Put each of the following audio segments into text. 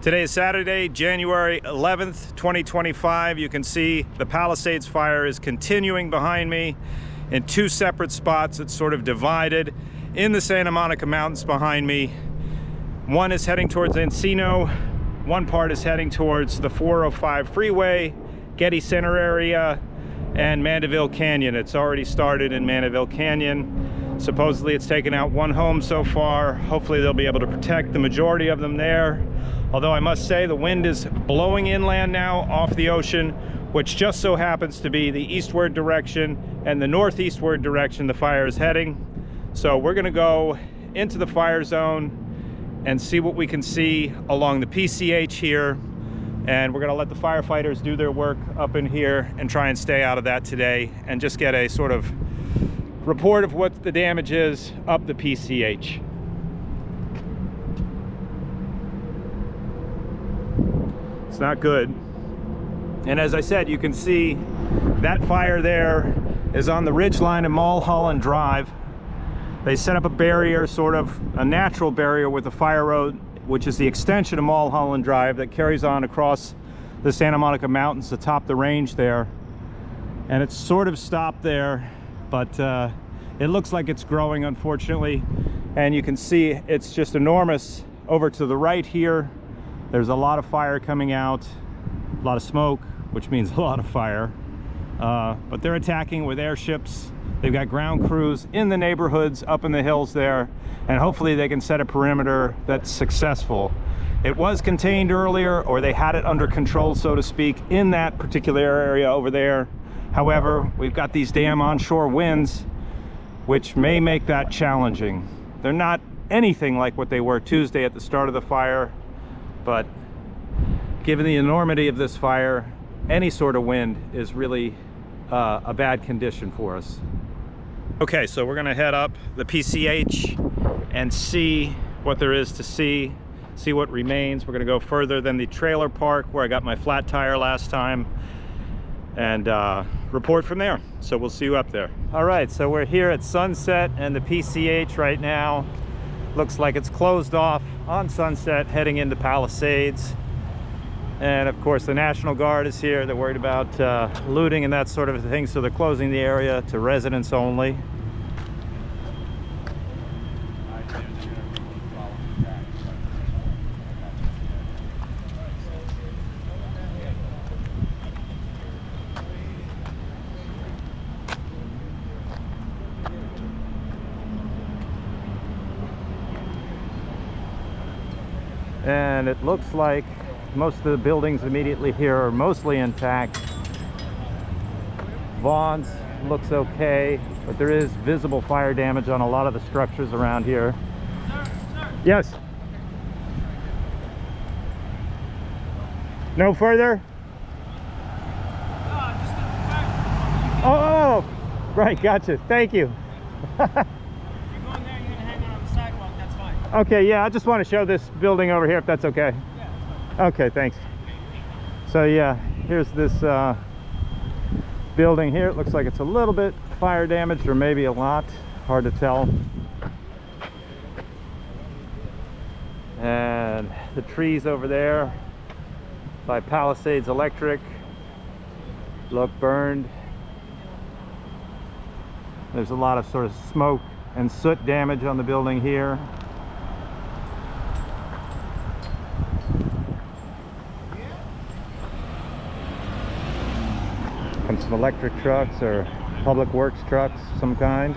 Today is Saturday, January 11th, 2025. You can see the Palisades fire is continuing behind me in two separate spots. It's sort of divided in the Santa Monica Mountains behind me. One is heading towards Encino. One part is heading towards the 405 freeway, Getty Center area, and Mandeville Canyon. It's already started in Mandeville Canyon. Supposedly it's taken out one home so far. Hopefully they'll be able to protect the majority of them there. Although I must say the wind is blowing inland now off the ocean, which just so happens to be the eastward direction and the northeastward direction the fire is heading. So we're gonna go into the fire zone and see what we can see along the PCH here. And we're gonna let the firefighters do their work up in here and try and stay out of that today and just get a sort of report of what the damage is up the PCH. It's not good. And as I said, you can see that fire there is on the ridge line of Mulholland Drive. They set up a barrier, sort of a natural barrier with the fire road, which is the extension of Mulholland Drive that carries on across the Santa Monica Mountains atop the range there. And it's sort of stopped there, but it looks like it's growing, unfortunately. And you can see it's just enormous over to the right here. There's a lot of fire coming out, a lot of smoke, which means a lot of fire. But they're attacking with airships. They've got ground crews in the neighborhoods up in the hills there, and hopefully they can set a perimeter that's successful. It was contained earlier, or they had it under control, so to speak, in that particular area over there. However, we've got these damn onshore winds, which may make that challenging. They're not anything like what they were Tuesday at the start of the fire, but given the enormity of this fire, any sort of wind is really a bad condition for us. Okay, so we're gonna head up the PCH and see what there is to see what remains. We're gonna go further than the trailer park where I got my flat tire last time and report from there. So we'll see you up there. All right, so we're here at Sunset and the PCH right now. Looks like it's closed off on Sunset heading into Palisades. And of course the National Guard is here. They're worried about looting and that sort of thing, so they're closing the area to residents only. And it looks like most of the buildings immediately here are mostly intact. Vaughn's looks okay, but there is visible fire damage on a lot of the structures around here. Sir. Yes. No further? Oh, right, gotcha. Thank you. Okay, yeah, I just want to show this building over here, if that's okay. Yeah. Okay, thanks. So yeah, here's this building here. It looks like it's a little bit fire damaged, or maybe a lot, hard to tell. And the trees over there by Palisades Electric look burned. There's a lot of sort of smoke and soot damage on the building here. And some electric trucks or public works trucks, some kind.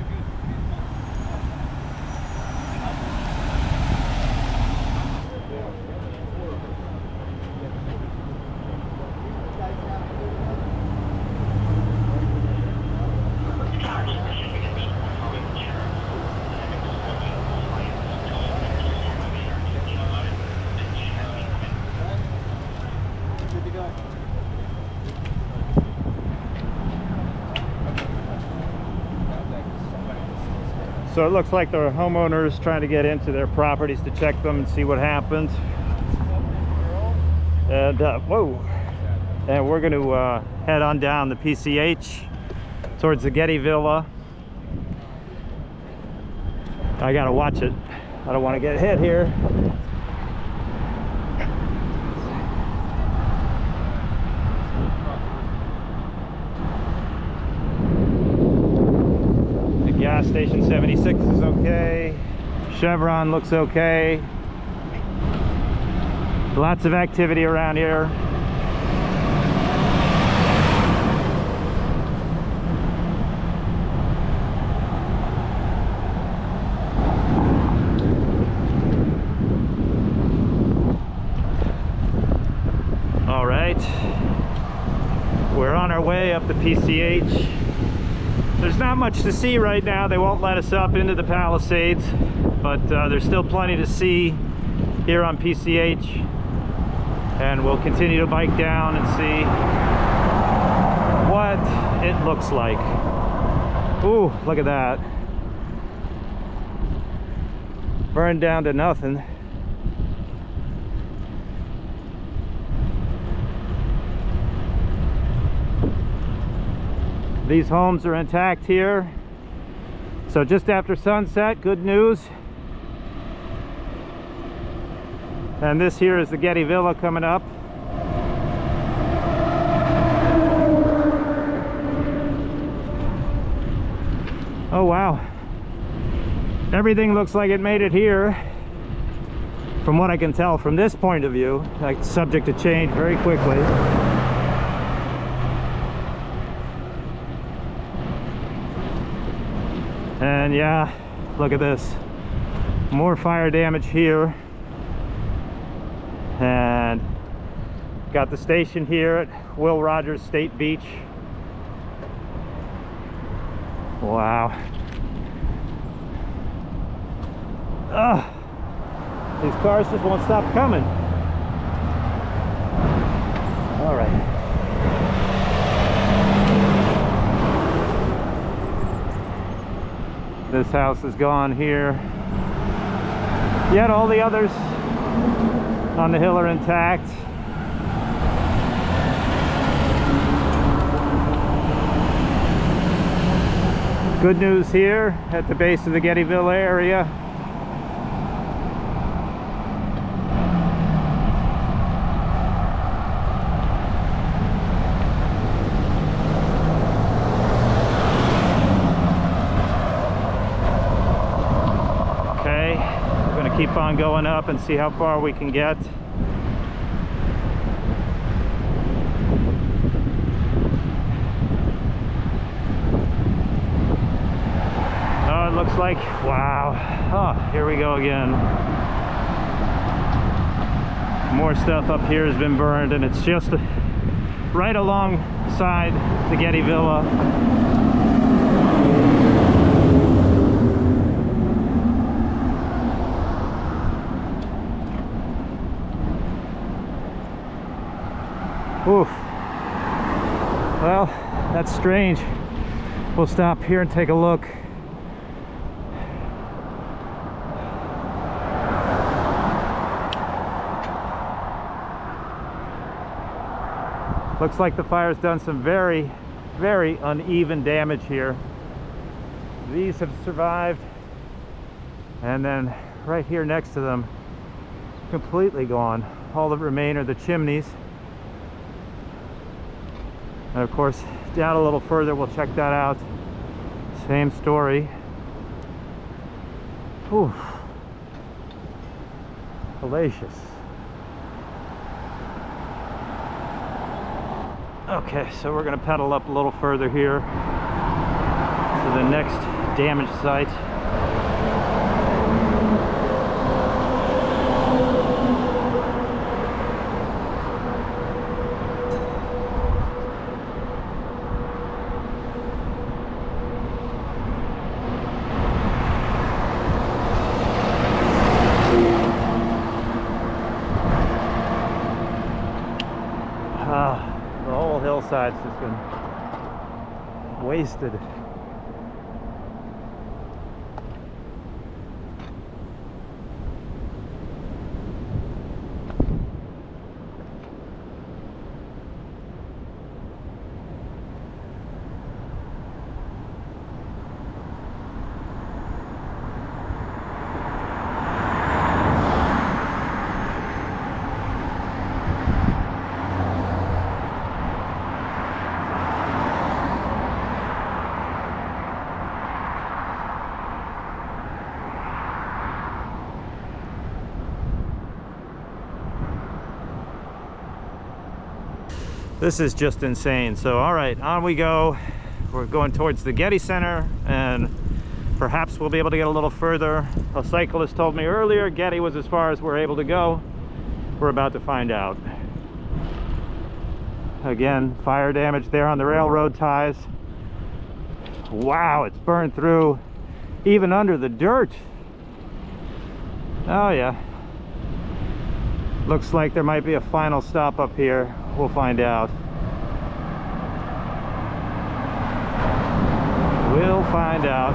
So it looks like the homeowners trying to get into their properties to check them and see what happened. And whoa! And we're going to head on down the PCH towards the Getty Villa. I gotta watch it. I don't want to get hit here. 96 is okay. Chevron looks okay. Lots of activity around here. All right, we're on our way up the PCH. There's not much to see right now. They won't let us up into the Palisades, but there's still plenty to see here on PCH. And we'll continue to bike down and see what it looks like. Ooh, look at that. Burned down to nothing. These homes are intact here. So just after sunset, good news. And this here is the Getty Villa coming up. Oh wow. Everything looks like it made it here. From what I can tell from this point of view, like subject to change very quickly. And yeah, look at this. More fire damage here. And got the station here at Will Rogers State Beach. Wow. Ugh. These cars just won't stop coming. All right. This house is gone here. Yet all the others on the hill are intact. Good news here at the base of the Getty Villa area. Okay, we're going to keep on going up and see how far we can get. Looks like, wow. Oh, here we go again. More stuff up here has been burned, and it's just right alongside the Getty Villa. Oof. Well, that's strange. We'll stop here and take a look. Looks like the fire's done some very, very uneven damage here. These have survived, and then right here next to them, completely gone. All that remain are the chimneys. And of course, down a little further, we'll check that out. Same story. Whew. Hellacious. Okay, so we're going to pedal up a little further here to the next damaged site. The whole hillside's just been wasted. This is just insane. So, all right, on we go. We're going towards the Getty Center, and perhaps we'll be able to get a little further. A cyclist told me earlier Getty was as far as we're able to go. We're about to find out. Again, fire damage there on the railroad ties. Wow, it's burned through even under the dirt. Oh yeah. Looks like there might be a final stop up here. We'll find out. We'll find out.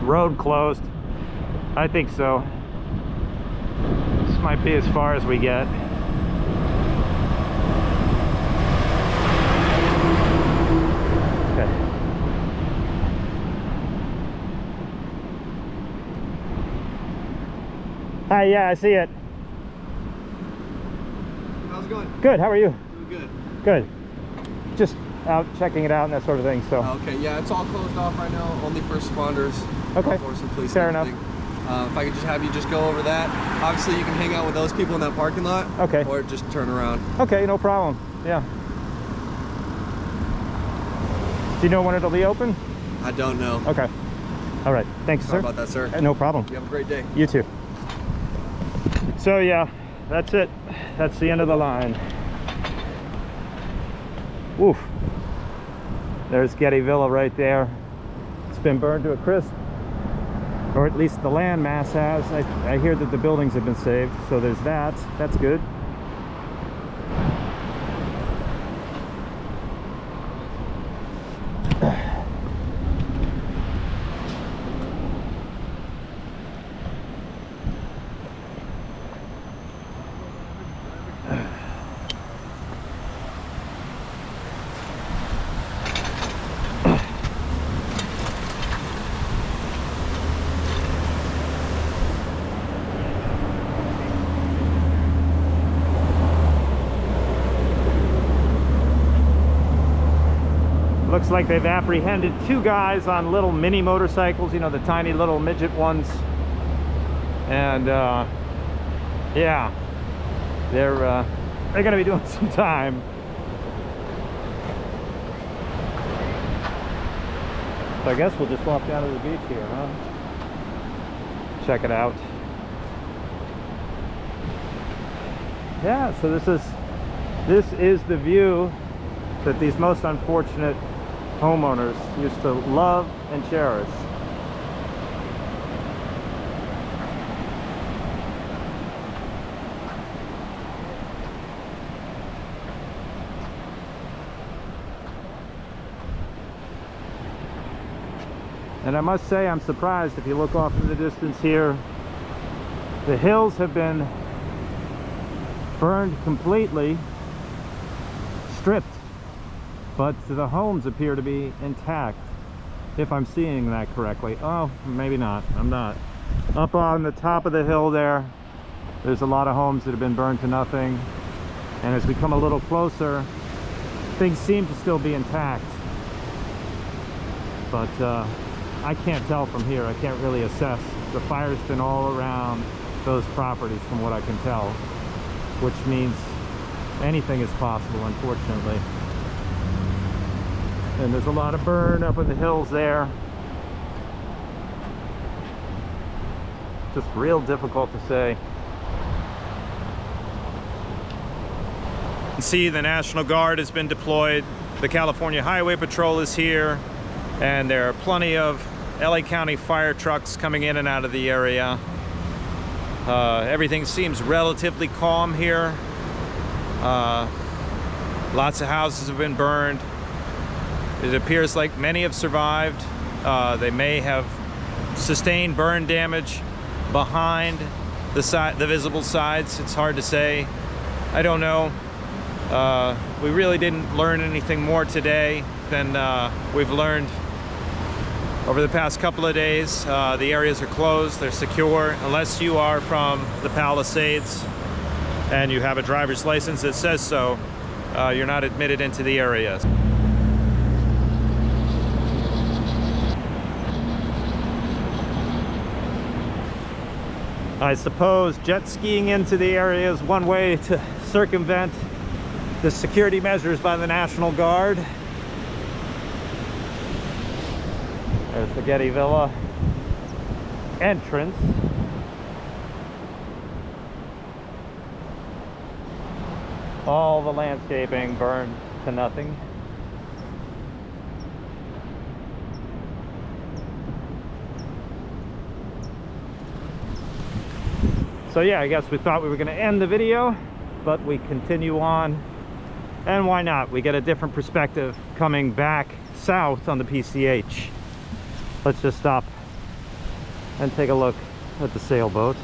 Road closed. I think so. This might be as far as we get. Okay. Hi, yeah, I see it. How's it going? Good, how are you? Doing good. Good. Just out checking it out and that sort of thing, so. Okay, yeah, it's all closed off right now, only first responders. Okay, For some police fair enough. If I could just have you just go over that. Obviously, you can hang out with those people in that parking lot. Okay. Or just turn around. Okay, no problem. Yeah. Do you know when it'll be open? I don't know. Okay. All right. Thanks, Sorry sir. about that, sir. No problem. You have a great day. You too. So yeah, that's it. That's the end of the line. Oof. There's Getty Villa right there. It's been burned to a crisp, or at least the land mass has. I hear that the buildings have been saved, so there's that. That's good. Looks like they've apprehended 2 guys on little mini motorcycles, you know, the tiny little midget ones. And yeah, they're gonna be doing some time. So I guess we'll just walk down to the beach here, huh? Check it out. Yeah, so this is the view that these most unfortunate homeowners used to love and cherish. And I must say, I'm surprised if you look off in the distance here, the hills have been burned completely, stripped. But the homes appear to be intact, if I'm seeing that correctly. Oh, maybe not. I'm not. Up on the top of the hill there, there's a lot of homes that have been burned to nothing. And as we come a little closer, things seem to still be intact. But I can't tell from here. I can't really assess. The fire's been all around those properties from what I can tell, which means anything is possible, unfortunately. And there's a lot of burn up in the hills there. Just real difficult to say. You can see the National Guard has been deployed. The California Highway Patrol is here. And there are plenty of LA County fire trucks coming in and out of the area. Everything seems relatively calm here. Lots of houses have been burned. It appears like many have survived. They may have sustained burn damage behind the visible sides. It's hard to say. I don't know. We really didn't learn anything more today than we've learned over the past couple of days. The areas are closed, they're secure, unless you are from the Palisades and you have a driver's license that says so. You're not admitted into the areas. I suppose jet skiing into the area is one way to circumvent the security measures by the National Guard. There's the Getty Villa entrance. All the landscaping burned to nothing. So yeah, I guess we thought we were going to end the video, but we continue on. And why not? We get a different perspective coming back south on the PCH. Let's just stop and take a look at the sailboat.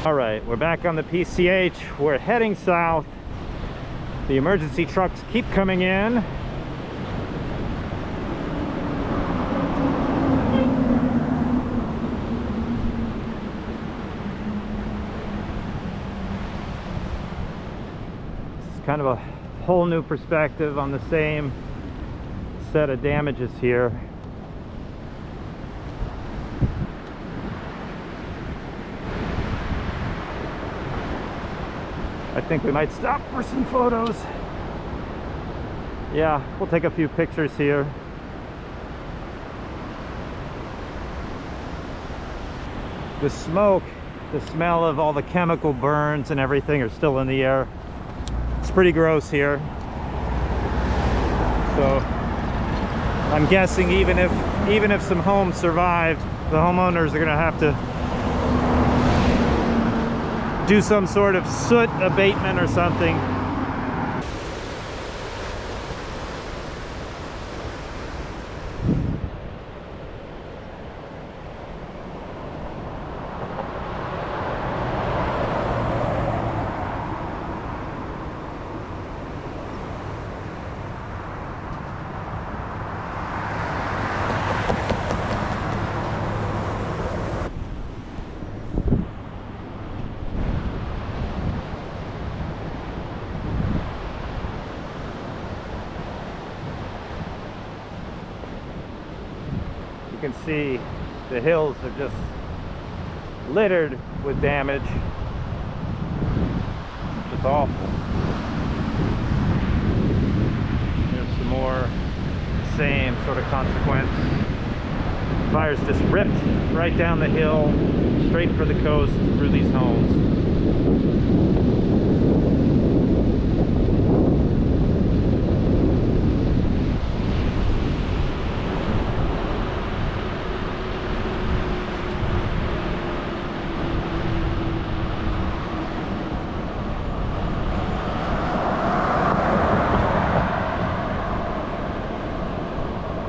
All right, we're back on the PCH. We're heading south. The emergency trucks keep coming in. It's kind of a whole new perspective on the same set of damages here. I think we might stop for some photos. Yeah, we'll take a few pictures here. The smoke, the smell of all the chemical burns and everything are still in the air. It's pretty gross here. So I'm guessing even if some homes survived, the homeowners are gonna have to do some sort of soot abatement or something. You can see the hills are just littered with damage. It's just awful. There's some more same sort of consequence. Fire's just ripped right down the hill, straight for the coast, through these homes.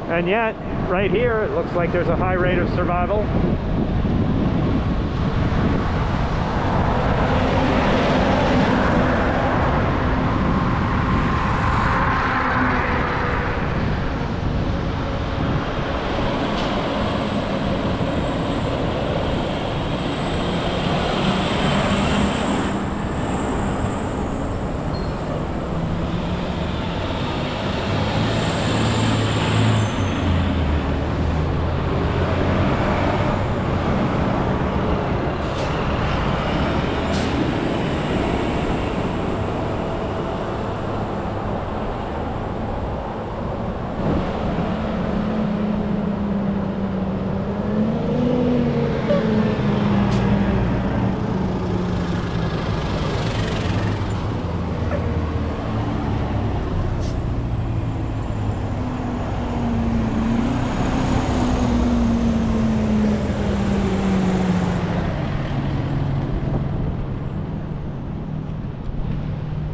And yet, right here, it looks like there's a high rate of survival.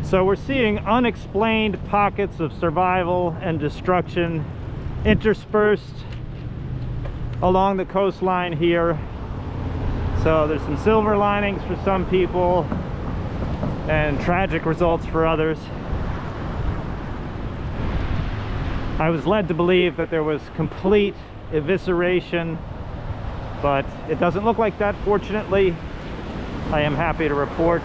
So we're seeing unexplained pockets of survival and destruction interspersed along the coastline here. So there's some silver linings for some people and tragic results for others. I was led to believe that there was complete evisceration, but it doesn't look like that, fortunately. I am happy to report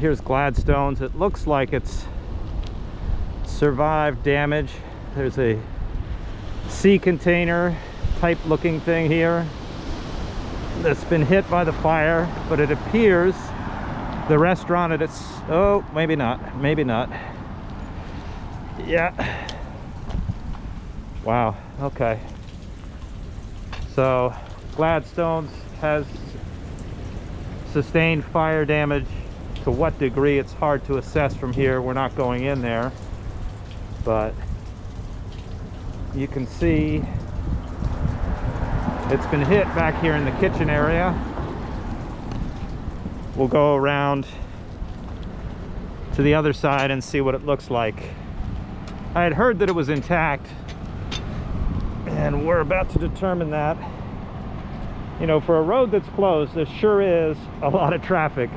Here's Gladstones. It looks like it's survived damage. There's a sea container type looking thing here that's been hit by the fire, but it appears the restaurant at its, oh, maybe not, maybe not. Yeah. Wow, okay. So Gladstones has sustained fire damage. To what degree, it's hard to assess from here. We're not going in there, but you can see it's been hit back here in the kitchen area. We'll go around to the other side and see what it looks like. I had heard that it was intact, and we're about to determine that. You know, for a road that's closed, there sure is a lot of traffic.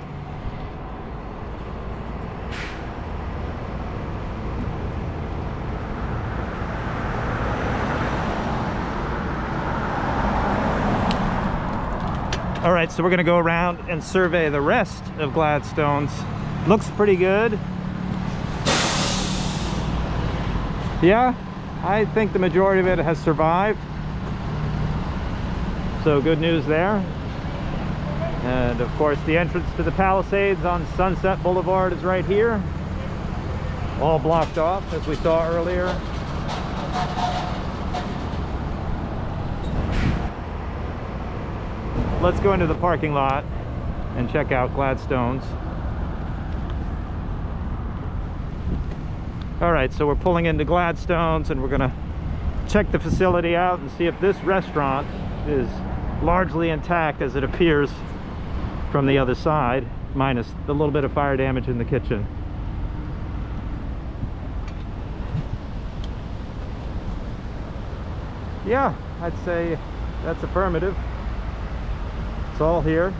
All right, so we're gonna go around and survey the rest of Gladstones. Looks pretty good. Yeah, I think the majority of it has survived. So good news there. And of course, the entrance to the Palisades on Sunset Boulevard is right here. All blocked off, as we saw earlier. Let's go into the parking lot and check out Gladstones. All right, so we're pulling into Gladstones and we're gonna check the facility out and see if this restaurant is largely intact as it appears from the other side, minus the little bit of fire damage in the kitchen. Yeah, I'd say that's affirmative. It's all here.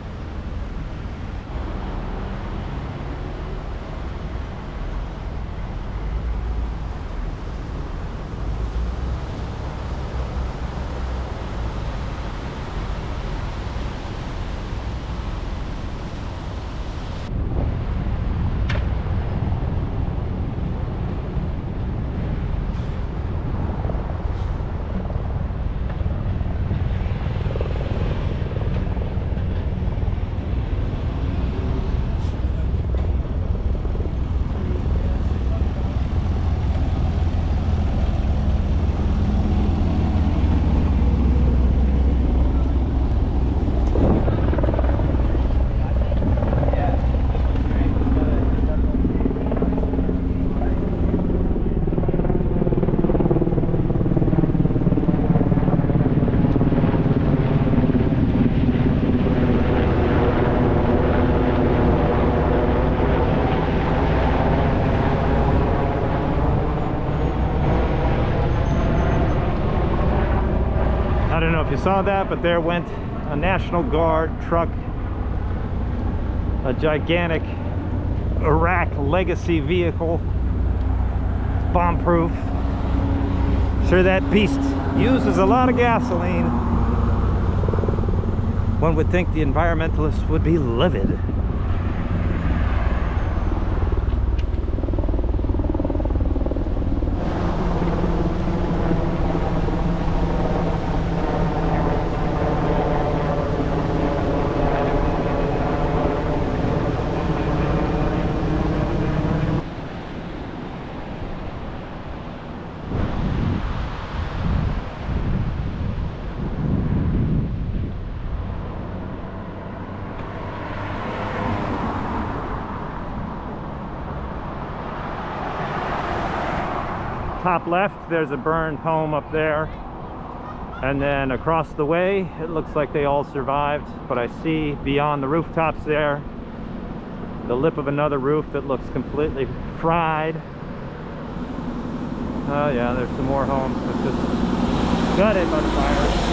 I don't know if you saw that, but there went a National Guard truck, a gigantic Iraq legacy vehicle, bomb-proof. Sure, that beast uses a lot of gasoline. One would think the environmentalists would be livid. Top left, there's a burned home up there, and then across the way it looks like they all survived, but I see beyond the rooftops there the lip of another roof that looks completely fried. Oh yeah, there's some more homes that just gutted by the fire.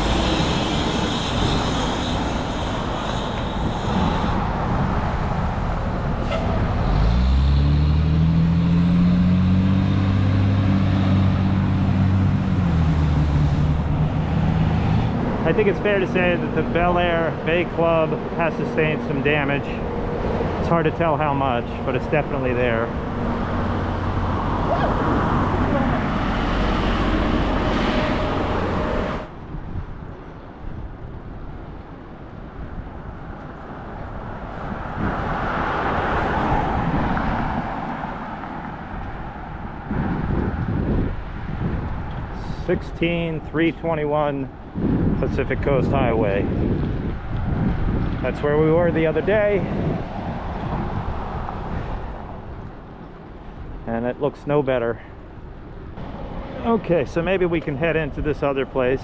I think it's fair to say that the Bel Air Bay Club has sustained some damage. It's hard to tell how much, but it's definitely there. (16,321) Pacific Coast Highway. That's where we were the other day, and it looks no better. Okay, so maybe we can head into this other place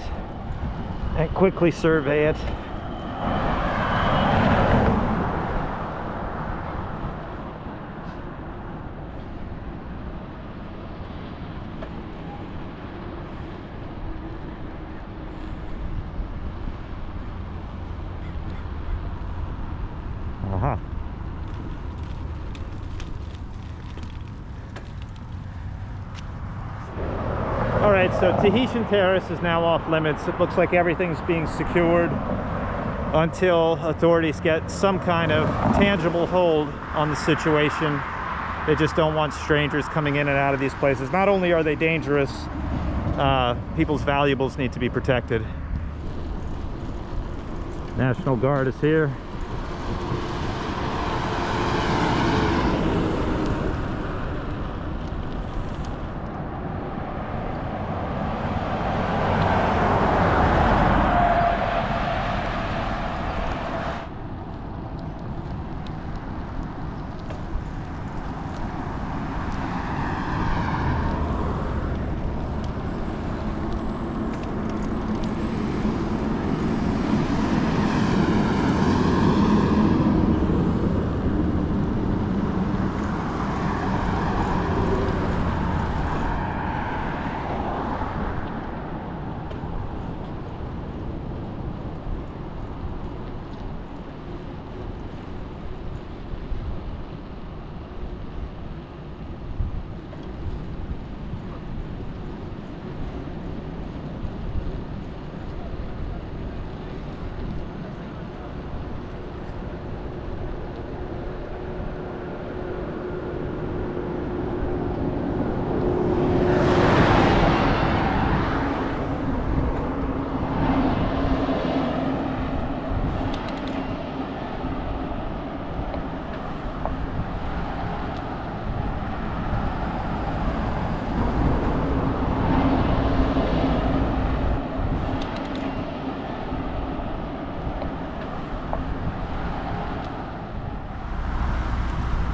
and quickly survey it. All right, so Tahitian Terrace is now off limits. It looks like everything's being secured until authorities get some kind of tangible hold on the situation. They just don't want strangers coming in and out of these places. Not only are they dangerous, people's valuables need to be protected. National Guard is here.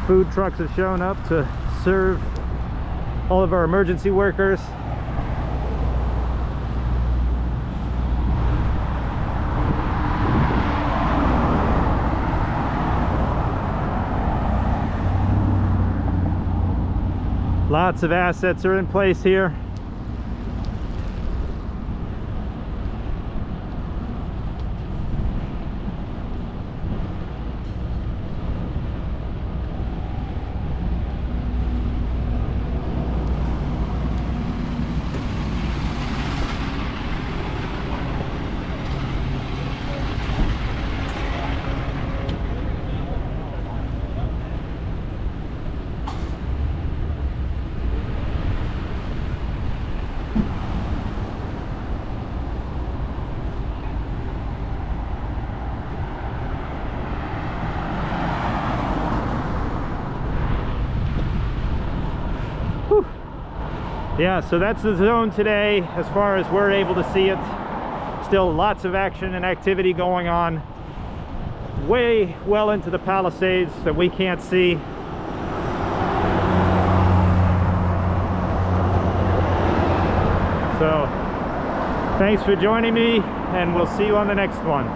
Food trucks have shown up to serve all of our emergency workers. Lots of assets are in place here. Yeah, so that's the zone today as far as we're able to see it. Still lots of action and activity going on way well into the Palisades that we can't see. So thanks for joining me, and we'll see you on the next one.